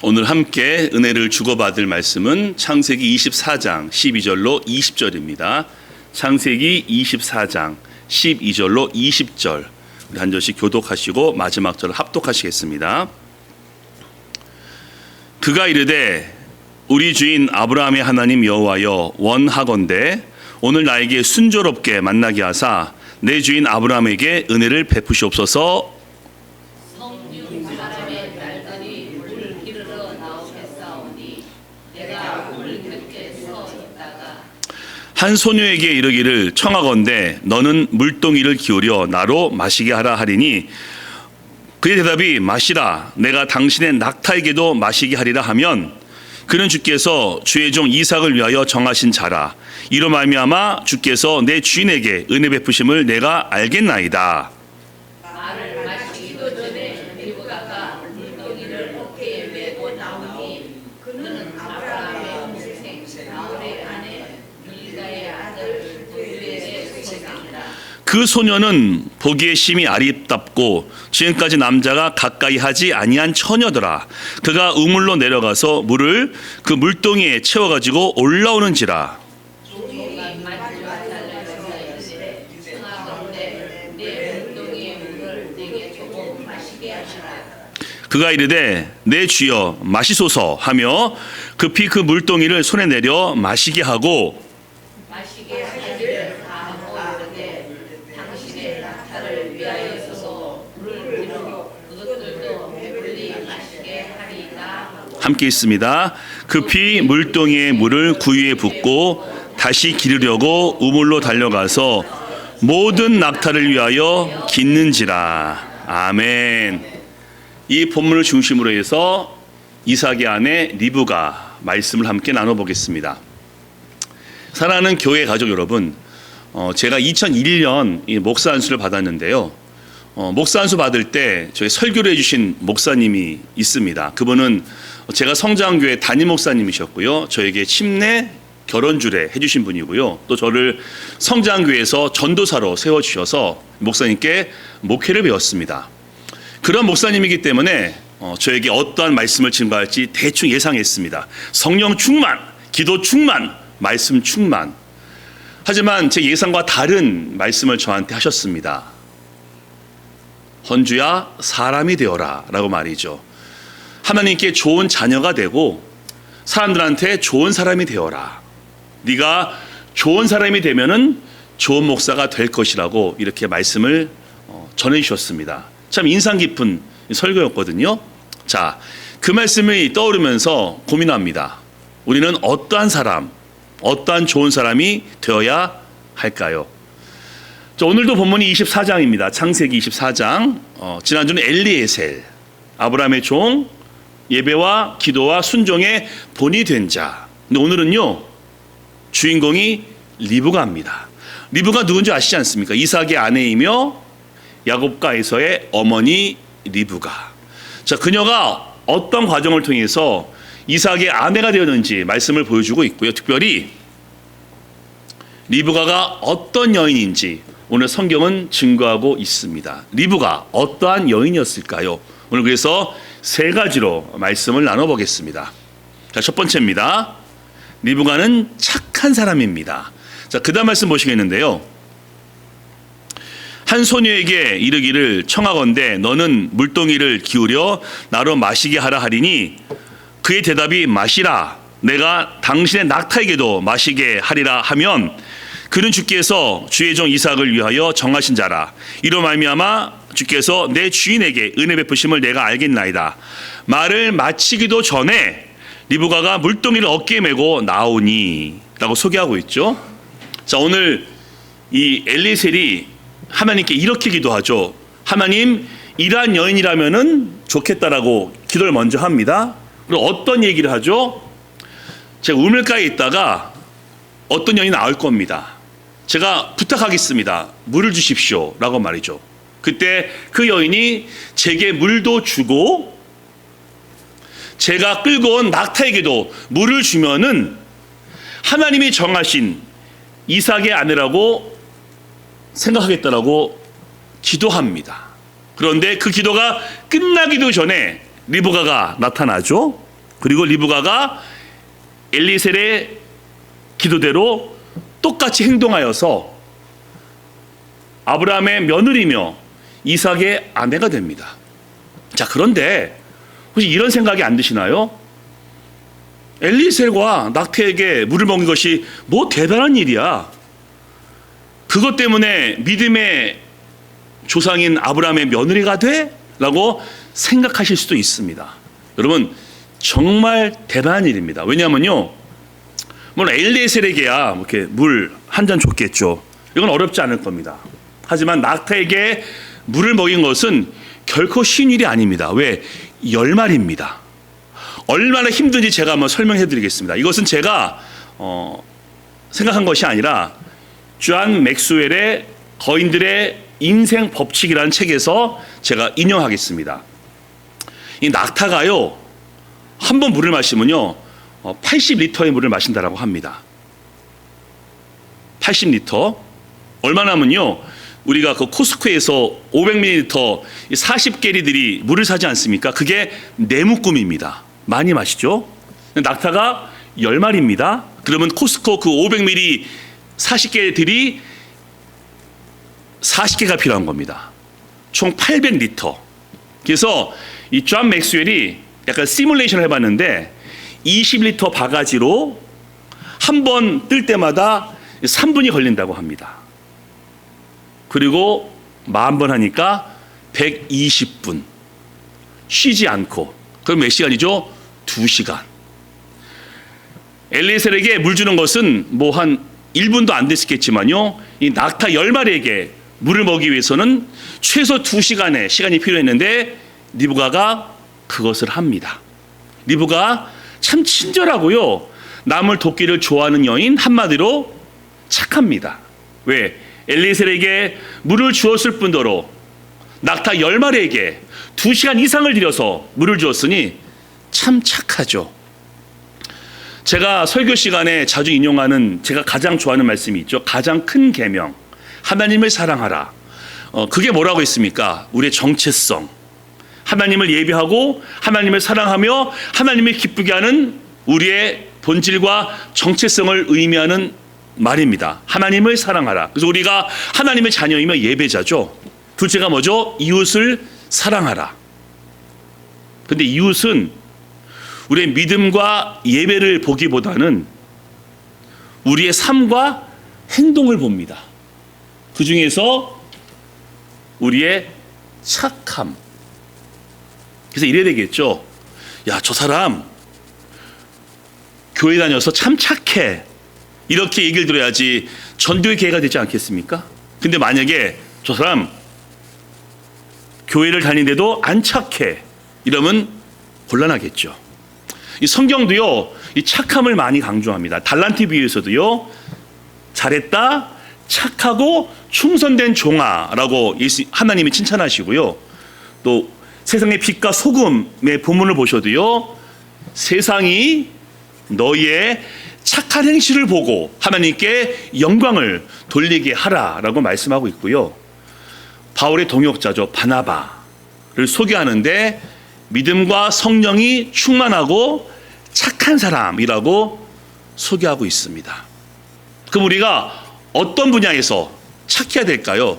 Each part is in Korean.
오늘 함께 은혜를 주고받을 말씀은 창세기 24장 12절로 20절입니다. 창세기 24장 12절로 20절 우리 한 절씩 교독하시고 마지막 절을 합독하시겠습니다. 그가 이르되 우리 주인 아브라함의 하나님 여호와여 원하건대 오늘 나에게 순조롭게 만나게 하사 내 주인 아브라함에게 은혜를 베푸시옵소서. 성중 사람의 날들이 물 기르러 나오겠사오니 내가 물 곁에 서 있다가 한 소녀에게 이르기를 청하건대 너는 물동이를 기울여 나로 마시게 하라 하리니 그의 대답이 마시라 내가 당신의 낙타에게도 마시게 하리라 하면 그는 주께서 주의 종 이삭을 위하여 정하신 자라. 이로 말미암아 주께서 내 주인에게 은혜 베푸심을 내가 알겠나이다. 말을 마시기도 전에 리브가가 물동이를 어깨에 메고 나오니 그는 아브라함의 동생 나홀의 아내 밀가의 아들 도유엘의 소생이라. 그 소녀는 보기에 심히 아리답고 지금까지 남자가 가까이 하지 아니한 처녀더라. 그가 우물로 내려가서 물을 그 물동이에 채워가지고 올라오는지라. 종이가 만주 달려 이르되 청하건대 내 물동이의 물을 내게 조금 마시게 하시라. 그가 이르되 내 주여 마시소서 하며 급히 그 물동이를 손에 내려 마시게 하고 마시게 하기를 다하고 이르되 당신의 낙타를 위하여 서서 물을 기르고 그것들도 배불리 마시게 하리이다 하고 함께 있습니다. 급히 물동이의 물을 구유에 붓고 다시 기르려고 우물로 달려가서 모든 낙타를 위하여 깃는지라. 아멘. 이 본문을 중심으로 해서 이삭의 아내 리브가 말씀을 함께 나눠보겠습니다. 사랑하는 교회 가족 여러분, 제가 2001년 목사 안수를 받았는데요. 목사 안수 받을 때 저희 설교를 해주신 목사님이 있습니다. 그분은 제가 성장교회 담임 목사님이셨고요. 저에게 침례 결혼 주례 해주신 분이고요. 또 저를 성장교회에서 전도사로 세워주셔서 목사님께 목회를 배웠습니다. 그런 목사님이기 때문에 저에게 어떠한 말씀을 증거할지 대충 예상했습니다. 성령 충만, 기도 충만, 말씀 충만. 하지만 제 예상과 다른 말씀을 저한테 하셨습니다. 헌주야 사람이 되어라 라고 말이죠. 하나님께 좋은 자녀가 되고 사람들한테 좋은 사람이 되어라. 네가 좋은 사람이 되면은 좋은 목사가 될 것이라고 이렇게 말씀을 전해주셨습니다. 참 인상 깊은 설교였거든요. 자, 그 말씀이 떠오르면서 고민합니다. 우리는 어떠한 사람, 어떠한 좋은 사람이 되어야 할까요? 자, 오늘도 본문이 24장입니다. 창세기 24장. 지난주는 엘리에셀, 아브라함의 종, 예배와 기도와 순종의 본이 된 자. 근데 오늘은요, 주인공이 리브가입니다. 리브가 누군지 아시지 않습니까? 이삭의 아내이며 야곱과 에서의 어머니 리브가. 자, 그녀가 어떤 과정을 통해서 이삭의 아내가 되었는지 말씀을 보여주고 있고요. 특별히 리브가가 어떤 여인인지 오늘 성경은 증거하고 있습니다. 리브가 어떠한 여인이었을까요? 오늘 그래서 세 가지로 말씀을 나눠보겠습니다. 자, 첫 번째입니다. 리브가는 착한 사람입니다. 자, 그 다음 말씀 보시겠는데요. 한 소녀에게 이르기를 청하건대 너는 물동이를 기울여 나로 마시게 하라 하리니 그의 대답이 마시라 내가 당신의 낙타에게도 마시게 하리라 하면 그는 주께서 주의 종 이삭을 위하여 정하신 자라. 이로 말미암아 주께서 내 주인에게 은혜 베푸심을 내가 알겠나이다. 말을 마치기도 전에 리브가가 물동이를 어깨에 메고 나오니 라고 소개하고 있죠. 자, 오늘 이 엘리셀이 하나님께 이렇게 기도하죠. 하나님, 이러한 여인이라면은 좋겠다라고 기도를 먼저 합니다. 그리고 어떤 얘기를 하죠? 제가 우물가에 있다가 어떤 여인이 나올 겁니다. 제가 부탁하겠습니다. 물을 주십시오 라고 말이죠. 그때 그 여인이 제게 물도 주고 제가 끌고 온 낙타에게도 물을 주면은 하나님이 정하신 이삭의 아내라고 생각하겠다라고 기도합니다. 그런데 그 기도가 끝나기도 전에 리브가가 나타나죠. 그리고 리브가가 엘리에셀의 기도대로 똑같이 행동하여서 아브라함의 며느리며 이삭의 아내가 됩니다. 자, 그런데 혹시 이런 생각이 안 드시나요? 엘리에셀과 낙타에게 물을 먹인 것이 뭐 대단한 일이야. 그것 때문에 믿음의 조상인 아브라함의 며느리가 돼? 라고 생각하실 수도 있습니다. 여러분, 정말 대단한 일입니다. 왜냐하면요, 물론 엘리에셀에게야 이렇게 물 한 잔 줬겠죠. 이건 어렵지 않을 겁니다. 하지만 낙타에게 물을 먹인 것은 결코 쉬운 일이 아닙니다. 왜? 10마리입니다. 얼마나 힘든지 제가 한번 설명해 드리겠습니다. 이것은 제가 생각한 것이 아니라 존 맥스웰의 거인들의 인생 법칙이라는 책에서 제가 인용하겠습니다. 이 낙타가요, 한 번 물을 마시면요 80리터의 물을 마신다라고 합니다. 80리터. 얼마나 하면요, 우리가 그 코스코에서 500ml 40개리들이 물을 사지 않습니까? 그게 4묶음입니다. 많이 마시죠? 낙타가 10마리입니다. 그러면 코스코 그 500ml 40개들이 40개가 필요한 겁니다. 총 800리터. 그래서 이 존 맥스웰이 약간 시뮬레이션을 해봤는데 20리터 바가지로 한 번 뜰 때마다 3분이 걸린다고 합니다. 그리고 10,000번 하니까 120분. 쉬지 않고. 그럼 몇 시간이죠? 2시간. 엘리에셀에게 물 주는 것은 뭐 한 1분도 안 됐겠지만요, 이 낙타 10마리에게 물을 먹이기 위해서는 최소 2시간의 시간이 필요했는데 리브가가 그것을 합니다. 리브가 참 친절하고요, 남을 돕기를 좋아하는 여인, 한마디로 착합니다. 왜? 엘리에셀에게 물을 주었을 뿐더러 낙타 10마리에게 2시간 이상을 들여서 물을 주었으니 참 착하죠. 제가 설교 시간에 자주 인용하는, 제가 가장 좋아하는 말씀이 있죠. 가장 큰 계명, 하나님을 사랑하라. 그게 뭐라고 했습니까? 우리의 정체성, 하나님을 예배하고 하나님을 사랑하며 하나님을 기쁘게 하는 우리의 본질과 정체성을 의미하는 말입니다. 하나님을 사랑하라. 그래서 우리가 하나님의 자녀이며 예배자죠. 둘째가 뭐죠? 이웃을 사랑하라. 근데 이웃은 우리의 믿음과 예배를 보기보다는 우리의 삶과 행동을 봅니다. 그 중에서 우리의 착함. 그래서 이래야 되겠죠. 야, 저 사람 교회 다녀서 참 착해. 이렇게 얘기를 들어야지 전도의 기회가 되지 않겠습니까? 근데 만약에 저 사람 교회를 다니는데도 안 착해, 이러면 곤란하겠죠. 이 성경도요, 이 착함을 많이 강조합니다. 달란트 비유에서도요, 잘했다, 착하고 충성된 종아라고 하나님이 칭찬하시고요, 또 세상의 빛과 소금의 본문을 보셔도요, 세상이 너희의 착한 행실을 보고 하나님께 영광을 돌리게 하라라고 말씀하고 있고요. 바울의 동역자죠, 바나바를 소개하는데 믿음과 성령이 충만하고 착한 사람이라고 소개하고 있습니다. 그럼 우리가 어떤 분야에서 착해야 될까요?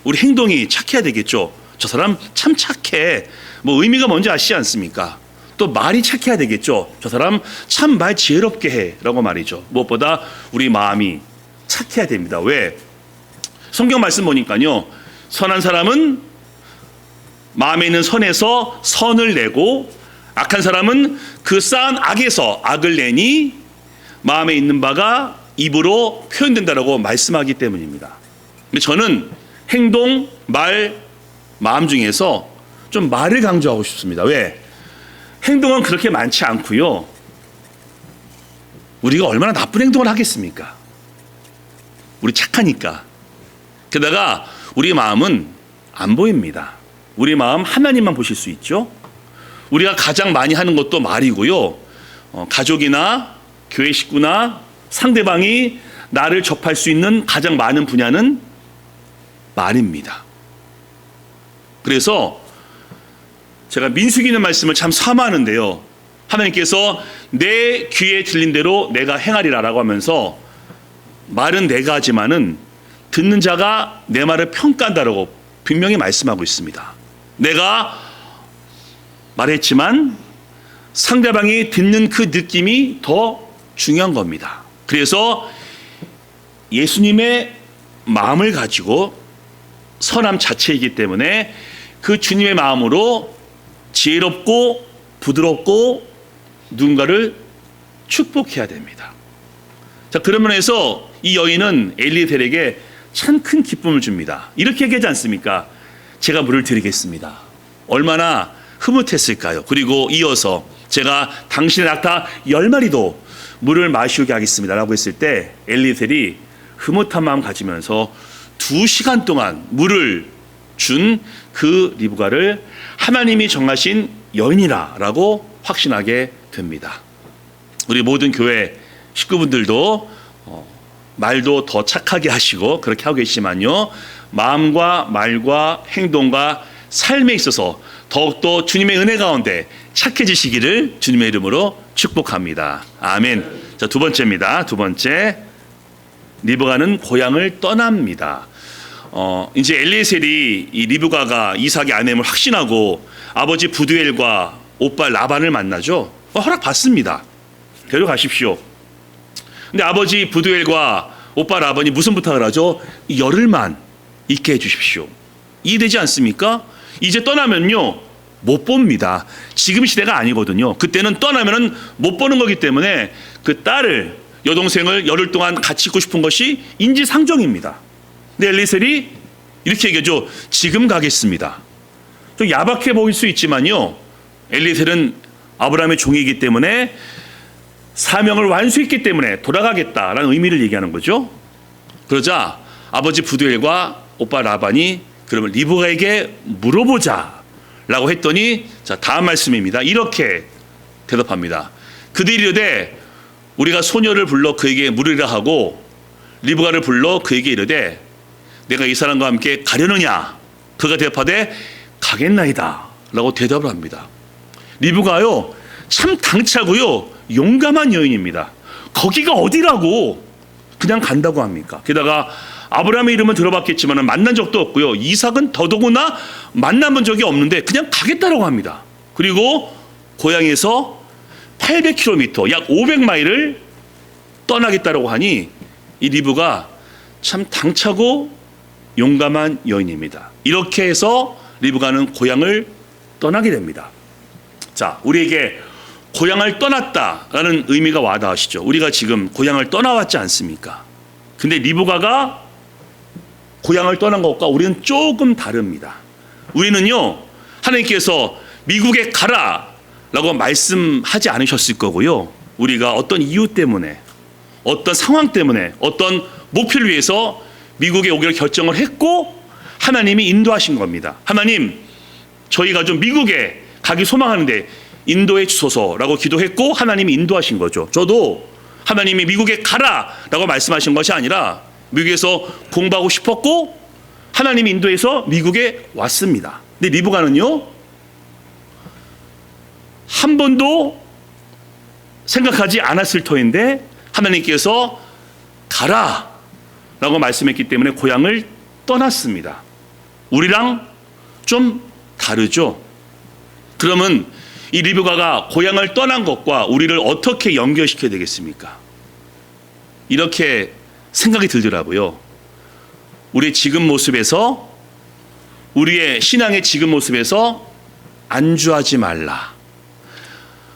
우리 행동이 착해야 되겠죠. 저 사람 참 착해. 뭐 의미가 뭔지 아시지 않습니까? 또 말이 착해야 되겠죠. 저 사람 참 말 지혜롭게 해 라고 말이죠. 무엇보다 우리 마음이 착해야 됩니다. 왜? 성경 말씀 보니까요, 선한 사람은 마음에 있는 선에서 선을 내고 악한 사람은 그 쌓은 악에서 악을 내니 마음에 있는 바가 입으로 표현된다라고 말씀하기 때문입니다. 근데 저는 행동, 말, 마음 중에서 좀 말을 강조하고 싶습니다. 왜? 행동은 그렇게 많지 않고요, 우리가 얼마나 나쁜 행동을 하겠습니까? 우리 착하니까. 게다가 우리 마음은 안 보입니다. 우리 마음 하나님만 보실 수 있죠. 우리가 가장 많이 하는 것도 말이고요, 가족이나 교회 식구나 상대방이 나를 접할 수 있는 가장 많은 분야는 말입니다. 그래서 제가 민수기 있는 말씀을 참 사모하는데요, 하나님께서 내 귀에 들린 대로 내가 행하리라라고 하면서 말은 내가 하지만은 듣는 자가 내 말을 평가한다라고 분명히 말씀하고 있습니다. 내가 말했지만 상대방이 듣는 그 느낌이 더 중요한 겁니다. 그래서 예수님의 마음을 가지고 선함 자체이기 때문에 그 주님의 마음으로 지혜롭고 부드럽고 누군가를 축복해야 됩니다. 자, 그런 면에서 이 여인은 엘리에셀에게 참 큰 기쁨을 줍니다. 이렇게 얘기하지 않습니까? 제가 물을 드리겠습니다. 얼마나 흐뭇했을까요? 그리고 이어서 제가 당신의 낙타 10마리도 물을 마시게 하겠습니다 라고 했을 때 엘리에셀이 흐뭇한 마음 가지면서 2시간 동안 물을 준 그 리브가를 하나님이 정하신 여인이라고 확신하게 됩니다. 우리 모든 교회 식구분들도 말도 더 착하게 하시고 그렇게 하고 계시지만요, 마음과 말과 행동과 삶에 있어서 더욱더 주님의 은혜 가운데 착해지시기를 주님의 이름으로 축복합니다. 아멘. 자, 두 번째입니다. 두 번째, 리브가는 고향을 떠납니다. 이제 엘리에셀이 이 리브가가 이삭의 아내임을 확신하고 아버지 부두엘과 오빠 라반을 만나죠. 허락 받습니다. 데려가십시오. 근데 아버지 부두엘과 오빠 라반이 무슨 부탁을 하죠? 열흘만 있게 해주십시오. 이해되지 않습니까? 이제 떠나면요 못 봅니다. 지금 시대가 아니거든요. 그때는 떠나면은 못 보는 거기 때문에 그 딸을, 여동생을 열흘 동안 같이 있고 싶은 것이 인지상정입니다. 근데 엘리에셀이 이렇게 얘기하죠. 지금 가겠습니다. 좀 야박해 보일 수 있지만요, 엘리에셀은 아브라함의 종이기 때문에 사명을 완수했기 때문에 돌아가겠다라는 의미를 얘기하는 거죠. 그러자 아버지 부두엘과 오빠 라반이 그러면 리브가에게 물어보자 라고 했더니, 자, 다음 말씀입니다. 이렇게 대답합니다. 그들이 이르되 우리가 소녀를 불러 그에게 물으리라 하고 리브가를 불러 그에게 이르되 내가 이 사람과 함께 가려느냐? 그가 대답하되 가겠나이다 라고 대답을 합니다. 리브가요 참 당차고요 용감한 여인입니다. 거기가 어디라고 그냥 간다고 합니까? 게다가 아브라함의 이름은 들어봤겠지만 만난 적도 없고요, 이삭은 더더구나 만나본 적이 없는데 그냥 가겠다라고 합니다. 그리고 고향에서 800km 약 500마일을 떠나겠다라고 하니 이 리브가 참 당차고 용감한 여인입니다. 이렇게 해서 리브가는 고향을 떠나게 됩니다. 자, 우리에게 고향을 떠났다라는 의미가 와닿으시죠? 우리가 지금 고향을 떠나왔지 않습니까? 근데 리브가가 고향을 떠난 것과 우리는 조금 다릅니다. 우리는요, 하나님께서 미국에 가라 라고 말씀하지 않으셨을 거고요, 우리가 어떤 이유 때문에, 어떤 상황 때문에, 어떤 목표를 위해서 미국에 오기를 결정을 했고 하나님이 인도하신 겁니다. 하나님, 저희가 좀 미국에 가기 소망하는데 인도해 주소서라고 기도했고 하나님이 인도하신 거죠. 저도 하나님이 미국에 가라라고 말씀하신 것이 아니라 미국에서 공부하고 싶었고 하나님이 인도해서 미국에 왔습니다. 근데 리브가는요 한 번도 생각하지 않았을 터인데 하나님께서 가라라고 말씀했기 때문에 고향을 떠났습니다. 우리랑 좀 다르죠. 그러면 이 리브가가 고향을 떠난 것과 우리를 어떻게 연결시켜야 되겠습니까? 이렇게 생각이 들더라고요. 우리의 지금 모습에서, 우리의 신앙의 지금 모습에서 안주하지 말라.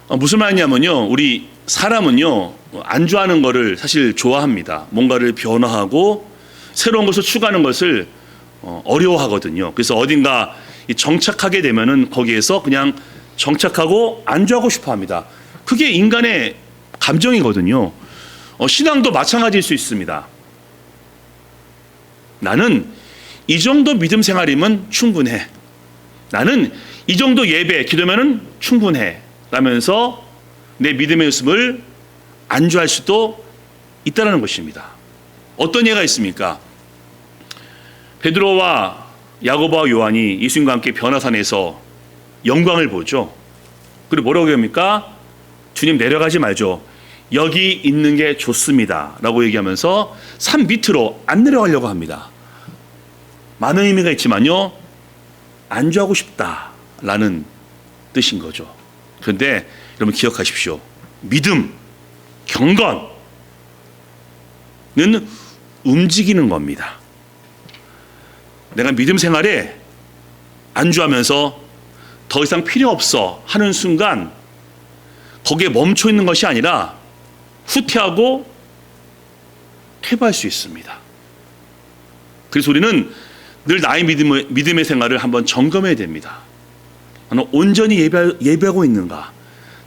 무슨 말이냐면요, 우리 사람은요 안주하는 거를 사실 좋아합니다. 뭔가를 변화하고 새로운 것을 추구하는 것을 어려워하거든요. 그래서 어딘가 정착하게 되면은 거기에서 그냥 정착하고 안주하고 싶어 합니다. 그게 인간의 감정이거든요. 신앙도 마찬가지일 수 있습니다. 나는 이 정도 믿음 생활이면 충분해. 나는 이 정도 예배, 기도면은 충분해. 라면서 내 믿음의 모습을 안주할 수도 있다는 것입니다. 어떤 예가 있습니까? 베드로와 야고보와 요한이 예수님과 함께 변화산에서 영광을 보죠. 그리고 뭐라고 합니까? 주님 내려가지 말죠. 여기 있는 게 좋습니다 라고 얘기하면서 산 밑으로 안 내려가려고 합니다. 많은 의미가 있지만요, 안주하고 싶다라는 뜻인 거죠. 그런데 여러분 기억하십시오. 믿음, 경건은 움직이는 겁니다. 내가 믿음 생활에 안주하면서 더 이상 필요 없어 하는 순간 거기에 멈춰 있는 것이 아니라 후퇴하고 퇴보할 수 있습니다. 그래서 우리는 늘 나의 믿음의 생활을 한번 점검해야 됩니다. 나는 온전히 예배하고 있는가?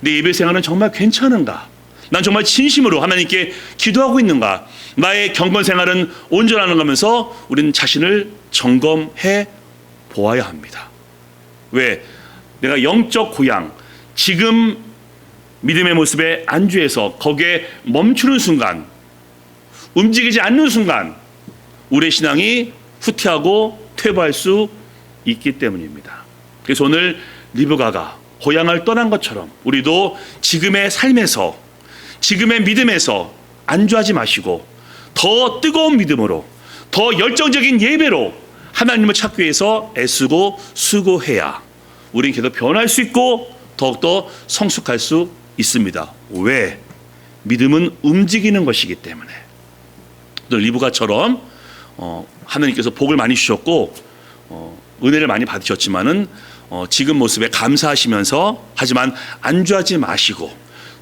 내 예배 생활은 정말 괜찮은가? 난 정말 진심으로 하나님께 기도하고 있는가? 나의 경건 생활은 온전한가 하면서 우리는 자신을 점검해 보아야 합니다. 왜? 내가 영적 고향, 지금 믿음의 모습에 안주해서 거기에 멈추는 순간, 움직이지 않는 순간 우리의 신앙이 후퇴하고 퇴보할 수 있기 때문입니다. 그래서 오늘 리브가가 고향을 떠난 것처럼 우리도 지금의 삶에서, 지금의 믿음에서 안주하지 마시고 더 뜨거운 믿음으로, 더 열정적인 예배로 하나님을 찾기 위해서 애쓰고 수고해야 우리는 계속 변할 수 있고 더욱더 성숙할 수 있습니다. 왜? 믿음은 움직이는 것이기 때문에. 또 리브가처럼 하나님께서 복을 많이 주셨고 은혜를 많이 받으셨지만은 지금 모습에 감사하시면서, 하지만 안주하지 마시고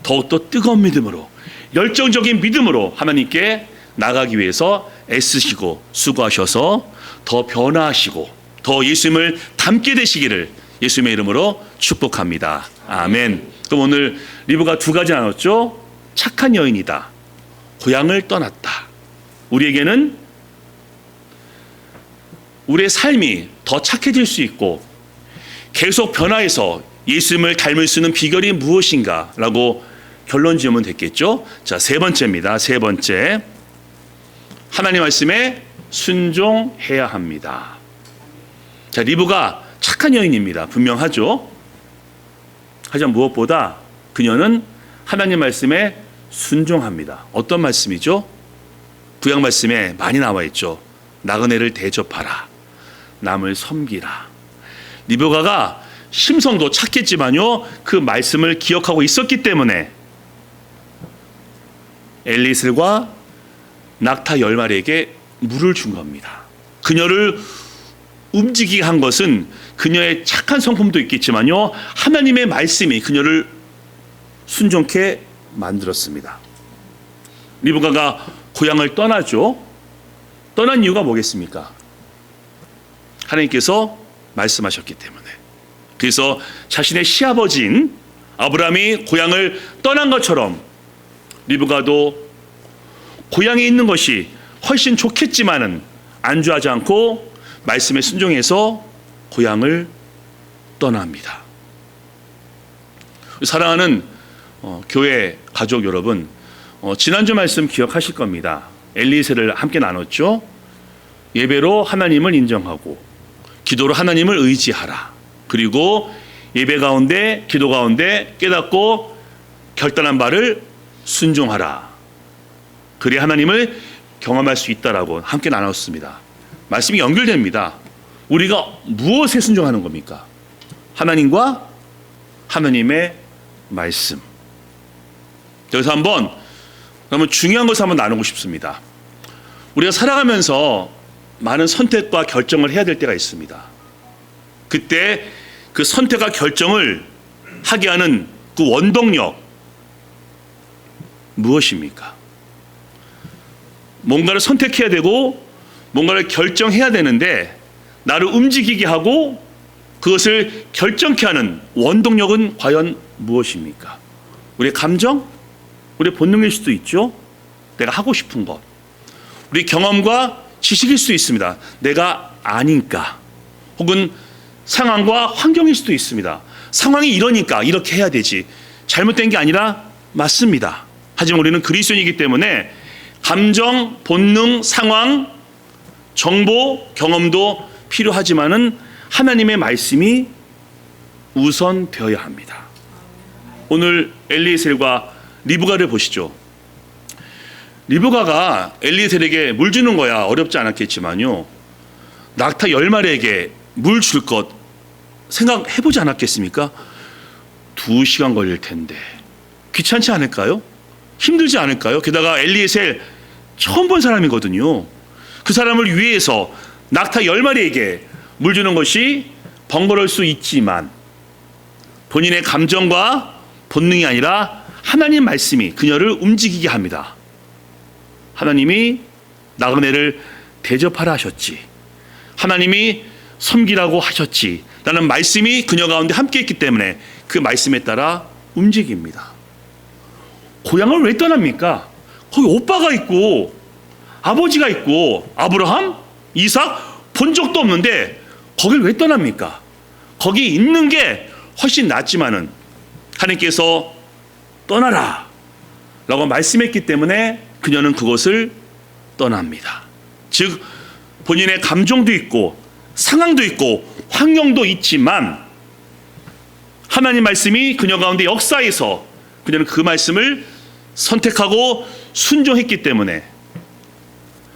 더욱더 뜨거운 믿음으로, 열정적인 믿음으로 하나님께 나가기 위해서 애쓰시고 수고하셔서 더 변화하시고 더 예수님을 닮게 되시기를 예수님의 이름으로 축복합니다. 아멘. 그럼 오늘 리브가 두 가지 나눴죠. 착한 여인이다, 고향을 떠났다. 우리에게는 우리의 삶이 더 착해질 수 있고 계속 변화해서 예수님을 닮을 수 있는 비결이 무엇인가 라고 결론 지으면 됐겠죠. 자, 세 번째입니다. 세 번째, 하나님 말씀에 순종해야 합니다. 자, 리브가 착한 여인입니다. 분명하죠. 하지만 무엇보다 그녀는 하나님 말씀에 순종합니다. 어떤 말씀이죠? 구약 말씀에 많이 나와 있죠. 나그네를 대접하라, 남을 섬기라. 리브가가 심성도 착했지만요, 그 말씀을 기억하고 있었기 때문에 엘리슬과 낙타 10마리에게 물을 준 겁니다. 그녀를 움직이게 한 것은 그녀의 착한 성품도 있겠지만요, 하나님의 말씀이 그녀를 순종케 만들었습니다. 리브가가 고향을 떠나죠. 떠난 이유가 뭐겠습니까? 하나님께서 말씀하셨기 때문에. 그래서 자신의 시아버지인 아브라함이 고향을 떠난 것처럼 리브가도 고향에 있는 것이 훨씬 좋겠지만은 안주하지 않고 말씀에 순종해서 고향을 떠납니다. 사랑하는 교회 가족 여러분, 지난주 말씀 기억하실 겁니다. 엘리세를 함께 나눴죠. 예배로 하나님을 인정하고 기도로 하나님을 의지하라. 그리고 예배 가운데, 기도 가운데 깨닫고 결단한 바를 순종하라. 그래야 하나님을 경험할 수 있다라고 함께 나눴습니다. 말씀이 연결됩니다. 우리가 무엇에 순종하는 겁니까? 하나님과 하나님의 말씀. 여기서 그러면 중요한 것을 한번 나누고 싶습니다. 우리가 살아가면서 많은 선택과 결정을 해야 될 때가 있습니다. 그때 그 선택과 결정을 하게 하는 그 원동력 무엇입니까? 뭔가를 선택해야 되고 뭔가를 결정해야 되는데 나를 움직이게 하고 그것을 결정케 하는 원동력은 과연 무엇입니까? 우리의 감정? 우리의 본능일 수도 있죠. 내가 하고 싶은 것. 우리 경험과 지식일 수도 있습니다. 내가 아니까. 혹은 상황과 환경일 수도 있습니다. 상황이 이러니까 이렇게 해야 되지. 잘못된 게 아니라 맞습니다. 하지만 우리는 그리스도인이기 때문에 감정, 본능, 상황, 정보, 경험도 필요하지만은 하나님의 말씀이 우선되어야 합니다. 오늘 엘리에셀과 리브가를 보시죠. 리브가가 엘리에셀에게 물 주는 거야 어렵지 않았겠지만요, 낙타 10마리에게 물 줄 것 생각해보지 않았겠습니까? 2시간 걸릴 텐데 귀찮지 않을까요? 힘들지 않을까요? 게다가 엘리에셀 처음 본 사람이거든요. 그 사람을 위해서 낙타 10마리에게 물 주는 것이 번거로울 수 있지만 본인의 감정과 본능이 아니라 하나님 말씀이 그녀를 움직이게 합니다. 하나님이 나그네를 대접하라 하셨지, 하나님이 섬기라고 하셨지 라는 말씀이 그녀 가운데 함께 있기 때문에 그 말씀에 따라 움직입니다. 고향을 왜 떠납니까? 거기 오빠가 있고 아버지가 있고 아브라함, 이삭 본 적도 없는데 거길 왜 떠납니까? 거기 있는 게 훨씬 낫지만은 하나님께서 떠나라 라고 말씀했기 때문에 그녀는 그곳을 떠납니다. 즉 본인의 감정도 있고 상황도 있고 환경도 있지만 하나님 말씀이 그녀 가운데 역사해서 그녀는 그 말씀을 선택하고 순종했기 때문에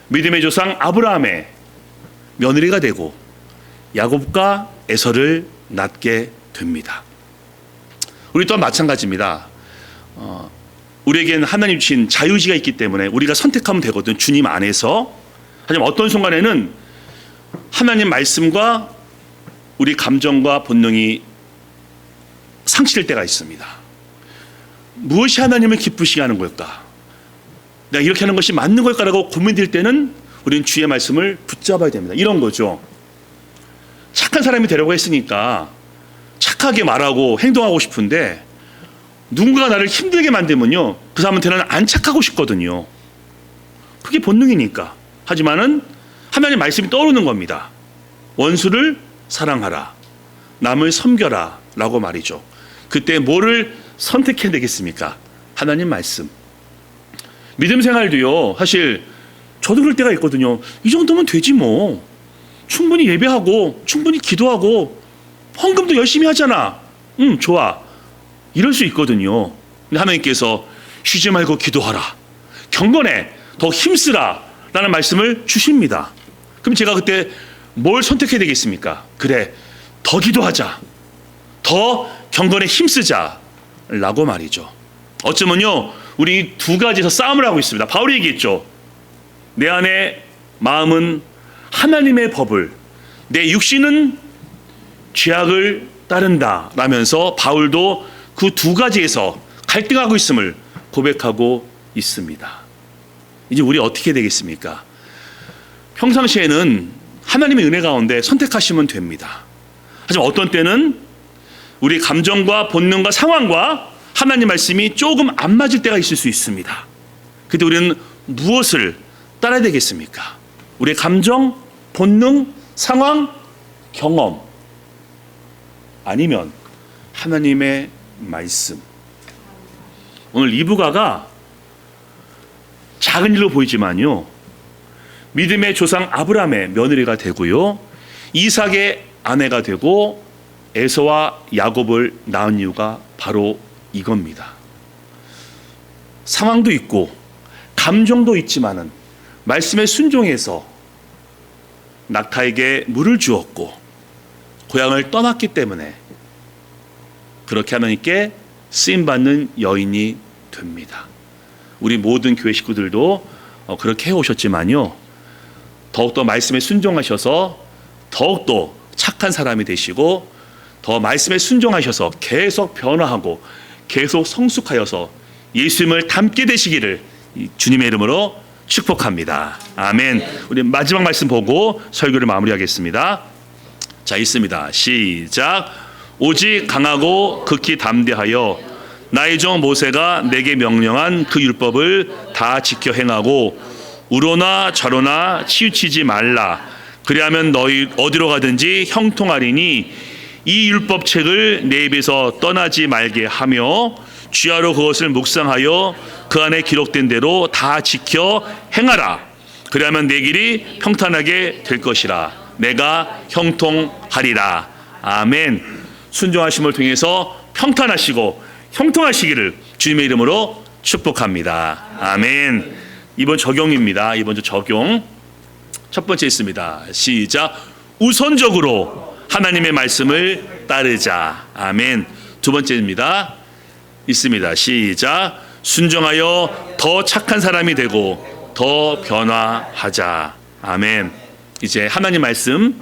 믿음의 조상 아브라함의 며느리가 되고 야곱과 에서를 낳게 됩니다. 우리 또한 마찬가지입니다. 우리에게는 하나님 주신 자유의지가 있기 때문에 우리가 선택하면 되거든, 주님 안에서. 하지만 어떤 순간에는 하나님 말씀과 우리 감정과 본능이 상실될 때가 있습니다. 무엇이 하나님을 기쁘시게 하는 걸까? 내가 이렇게 하는 것이 맞는 걸까라고 고민될 때는 우리는 주의 말씀을 붙잡아야 됩니다. 이런 거죠. 착한 사람이 되려고 했으니까 착하게 말하고 행동하고 싶은데 누군가가 나를 힘들게 만들면요, 그 사람한테는 안 착하고 싶거든요. 그게 본능이니까. 하지만은 하나님 말씀이 떠오르는 겁니다. 원수를 사랑하라, 남을 섬겨라 라고 말이죠. 그때 뭐를 선택해야 되겠습니까? 하나님 말씀. 믿음 생활도요, 사실 저도 그럴 때가 있거든요. 이 정도면 되지 뭐, 충분히 예배하고 충분히 기도하고 헌금도 열심히 하잖아, 좋아, 이럴 수 있거든요. 근데 하나님께서 쉬지 말고 기도하라, 경건해, 더 힘쓰라 라는 말씀을 주십니다. 그럼 제가 그때 뭘 선택해야 되겠습니까? 그래, 더 기도하자, 더 경건에 힘쓰자 라고 말이죠. 어쩌면요, 우리 두 가지에서 싸움을 하고 있습니다. 바울이 얘기했죠. 내 안에 마음은 하나님의 법을, 내 육신은 죄악을 따른다 라면서 바울도 그 두 가지에서 갈등하고 있음을 고백하고 있습니다. 이제 우리 어떻게 되겠습니까? 평상시에는 하나님의 은혜 가운데 선택하시면 됩니다. 하지만 어떤 때는 우리 감정과 본능과 상황과 하나님 말씀이 조금 안 맞을 때가 있을 수 있습니다. 그때 우리는 무엇을 따라야 되겠습니까? 우리의 감정, 본능, 상황, 경험, 아니면 하나님의 말씀. 오늘 리브가가 작은 일로 보이지만요, 믿음의 조상 아브라함의 며느리가 되고요, 이삭의 아내가 되고 에서와 야곱을 낳은 이유가 바로 이겁니다. 상황도 있고 감정도 있지만은 말씀에 순종해서 낙타에게 물을 주었고 고향을 떠났기 때문에 그렇게 하나님께 쓰임받는 여인이 됩니다. 우리 모든 교회 식구들도 그렇게 해오셨지만요, 더욱더 말씀에 순종하셔서 더욱더 착한 사람이 되시고 더 말씀에 순종하셔서 계속 변화하고 계속 성숙하여서 예수님을 닮게 되시기를 주님의 이름으로 축복합니다. 아멘. 우리 마지막 말씀 보고 설교를 마무리하겠습니다. 자, 있습니다. 시작. 오직 강하고 극히 담대하여 나의 종 모세가 내게 명령한 그 율법을 다 지켜 행하고 우로나 좌로나 치우치지 말라. 그리하면 너희 어디로 가든지 형통하리니 이 율법책을 내 입에서 떠나지 말게 하며 주야로 그것을 묵상하여 그 안에 기록된 대로 다 지켜 행하라. 그리하면 내 길이 평탄하게 될 것이라. 내가 형통하리라. 아멘. 순종하심을 통해서 평탄하시고 형통하시기를 주님의 이름으로 축복합니다. 아멘. 이번 적용입니다. 이번 주 적용. 첫 번째 있습니다. 시작. 우선적으로 하나님의 말씀을 따르자. 아멘. 두 번째입니다. 있습니다. 시작. 순종하여 더 착한 사람이 되고 더 변화하자. 아멘. 이제 하나님 말씀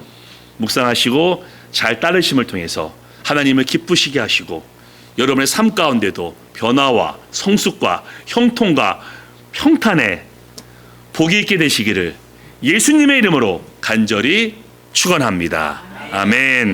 묵상하시고 잘 따르심을 통해서 하나님을 기쁘시게 하시고 여러분의 삶 가운데도 변화와 성숙과 형통과 평탄에 복이 있게 되시기를 예수님의 이름으로 간절히 축원합니다. 아멘.